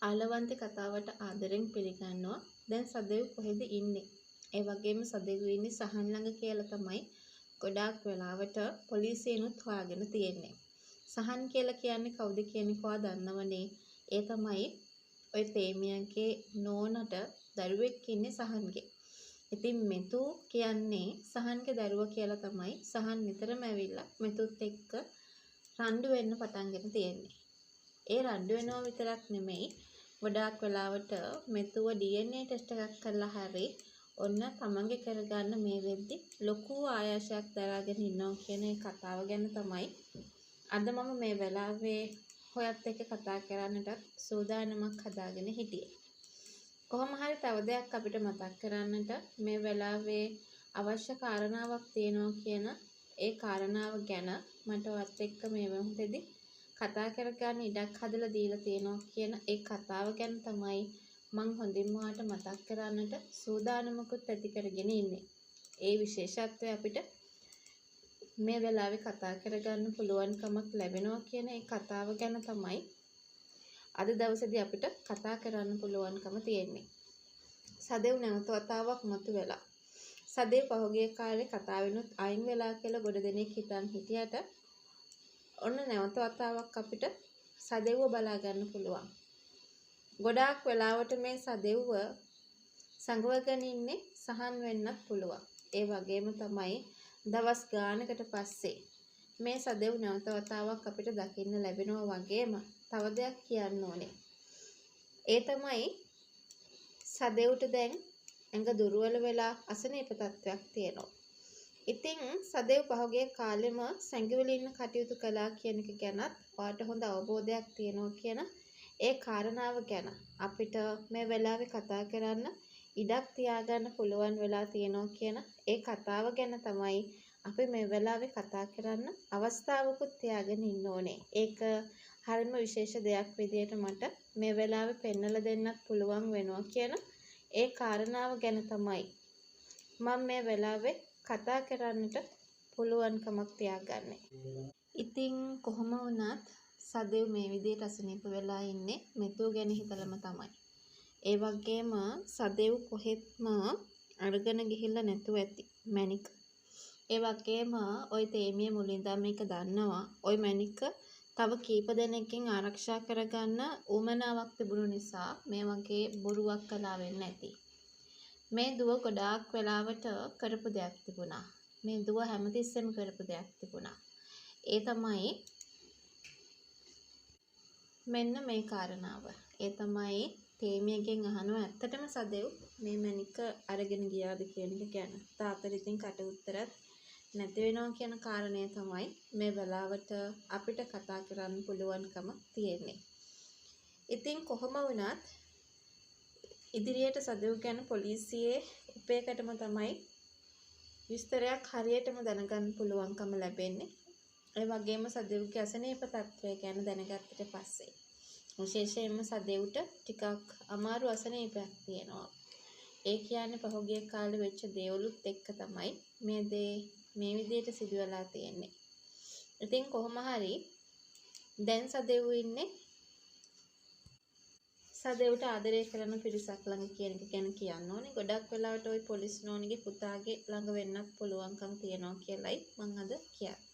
ආලවන්ති කතාවට ආදරෙන් පිළිගන්නවා. දැන් සදෙව් කොහෙද ඉන්නේ? ඒ වගේම සදෙව් ඉන්නේ සහන් ළඟ කියලා තමයි ගොඩාක් වෙලාවට පොලිසියනුත් හොයාගෙන තියෙන්නේ. සහන් කියලා කියන්නේ කවුද කියන එක ඔයා දන්නවනේ. ඒ තමයි ඔය තේමියන්ගේ නෝනට දරුවෙක් ඉන්නේ සහන්ගේ. ඉතින් මෙතු කියන්නේ සහන්ගේ දරුවා කියලා තමයි සහන් නිතරම ඇවිල්ලා මෙතුත් එක්ක රණ්ඩු වෙන්න පටන්ගෙන තියෙන්නේ. ඒ රණ්ඩු වෙනවා විතරක් නෙමෙයි ගොඩාක් වෙලාවට මෙතුව DNA ටෙස්ට් එකක් කරලා හරි ඔන්න තමන්ගේ කරගන්න මේ වෙද්දි ලොකු ආයාසයක් දරාගෙන ඉන්නවා කියන ඒ කතාව ගැන තමයි අද මම මේ වෙලාවේ ඔයත් එක්ක කතා කරන්නටත් සූදානමක් හදාගෙන හිටියේ. කොහොම හරි තව දෙයක් අපිට මතක් කරන්නට මේ වෙලාවේ අවශ්‍ය කාරණාවක් තියෙනවා කියන ඒ කාරණාව ගැන මට ඔයත් එක්ක මේ මොහොතේදී කතා කරගන්න ඉඩක් හදලා දීලා තියෙනවා කියන ඒ කතාව ගැන තමයි මං හොඳින්ම ඔයාලට මතක් කරන්නට සූදානමකුත් ඇති කරගෙන ඉන්නේ. ඒ විශේෂත්වය අපිට මේ වෙලාවේ කතා කරගන්න පුළුවන්කමක් ලැබෙනවා කියන ඒ කතාව ගැන තමයි අද දවසේදී අපිට කතා කරන්න පුළුවන්කම තියෙන්නේ. සදෙව් නැවත වතාවක් මතුවෙලා. සදෙව් පහුගිය කාලේ කතාවෙනුත් අයින් වෙලා කියලා ගොඩ දෙනෙක් හිතන් හිටියට ඔන්න නැවත වතාවක් අපිට සදෙව්ව බලා ගන්න පුළුවන්. ගොඩාක් වෙලාවට මේ සදෙව්ව සංගවගෙන ඉන්නේ සහන් වෙන්නත් පුළුවන්. ඒ වගේම තමයි දවස් ගානකට පස්සේ මේ සදෙව් නැවත වතාවක් අපිට දකින්න ලැබෙනවා වගේම තව දෙයක් කියන්න ඕනේ. ඒ තමයි සදෙව්ට දැන් ඇඟ දුර්වල වෙලා අසනීප තත්ත්වයක් තියෙනවා. ඉතින් සදෙව් පහුගිය කාලෙම සැඟවිලි ඉන්න කටයුතු කළා කියන එක ගැනත් ඔයාලට හොඳ අවබෝධයක් තියෙනවා කියන ඒ කාරණාව ගැන අපිට මේ වෙලාවේ කතා කරන්න ඉඩක් තියාගන්න පුළුවන් වෙලා තියෙනවා කියන ඒ කතාව ගැන තමයි අපි මේ වෙලාවේ කතා කරන්න අවස්ථාවකුත් තියාගෙන ඉන්න ඕනේ. ඒක හරිම විශේෂ දෙයක් විදියට මට මේ වෙලාවේ පෙන්වලා දෙන්නත් පුළුවන් වෙනවා කියන ඒ කාරණාව ගැන තමයි මම මේ වෙලාවේ කතා කරන්නට පුළුවන්කමක් තියාගන්නේ. ඉතින් කොහොම වුණත් සදෙව් මේ විදිහට අසනීප වෙලා ඉන්නේ මෙතුව ගැන හිතලම තමයි. ඒ වගේම සදෙව් කොහෙත්ම අරගෙන ගිහිල්ලා නැතුව ඇති මැනික. ඒ වගේම ওই තේමිය මුලින්දම මේක දන්නවා. ওই මැනික තව කීප දෙනෙක්ගෙන් ආරක්ෂා කරගන්න උවමනාවක් තිබුණු නිසා මේ වගේ බොරුවක් කළා වෙන්න ඇති. මේ දුව ගොඩාක් වෙලාවට කරපු දෙයක් තිබුණා. මේ දුව හැමතිස්සෙම කරපු දෙයක් තිබුණා. ඒ තමයි මෙන්න මේ කාරණාව. ඒ තමයි තේමියගෙන් අහනවා ඇත්තටම සදෙව් මේ මැනික අරගෙන ගියාද කියන එක ගැන. තාත්තට ඉතින් කට උත්තරත් නැති වෙනවා කියන කාරණය තමයි මේ වෙලාවට අපිට කතා කරන්න පුළුවන්කම තියෙන්නේ. ඉතින් කොහොම වුණත් ඉදිරියට සදෙව් ගැන පොලිසියේ උපයකටම තමයි විස්තරයක් හරියටම දැනගන්න පුළුවන්කම ලැබෙන්නේ. ඒ වගේම සදෙව්ගේ අසනීප තත්ත්වය ගැන දැනගත්තට පස්සේ විශේෂයෙන්ම සදෙව්ට ටිකක් අමාරු අසනීපයක් තියෙනවා. ඒ කියන්නේ පහුගිය කාලේ වෙච්ච දේවලුත් එක්ක තමයි මේ විදිහට සිදු වෙලා තියෙන්නේ. ඉතින් කොහොම හරි දැන් සදෙව් ඉන්නේ සදෙව්ට ආදරය කරන පිරිසක් ළඟ කියන එක ගැන කියන්න ඕනේ. ගොඩක් වෙලාවට ওই පොලිස් නෝනිගේ පුතාගේ ළඟ වෙන්නත් පුළුවන්කම් තියනවා කියලයි මම අද කියන්නේ.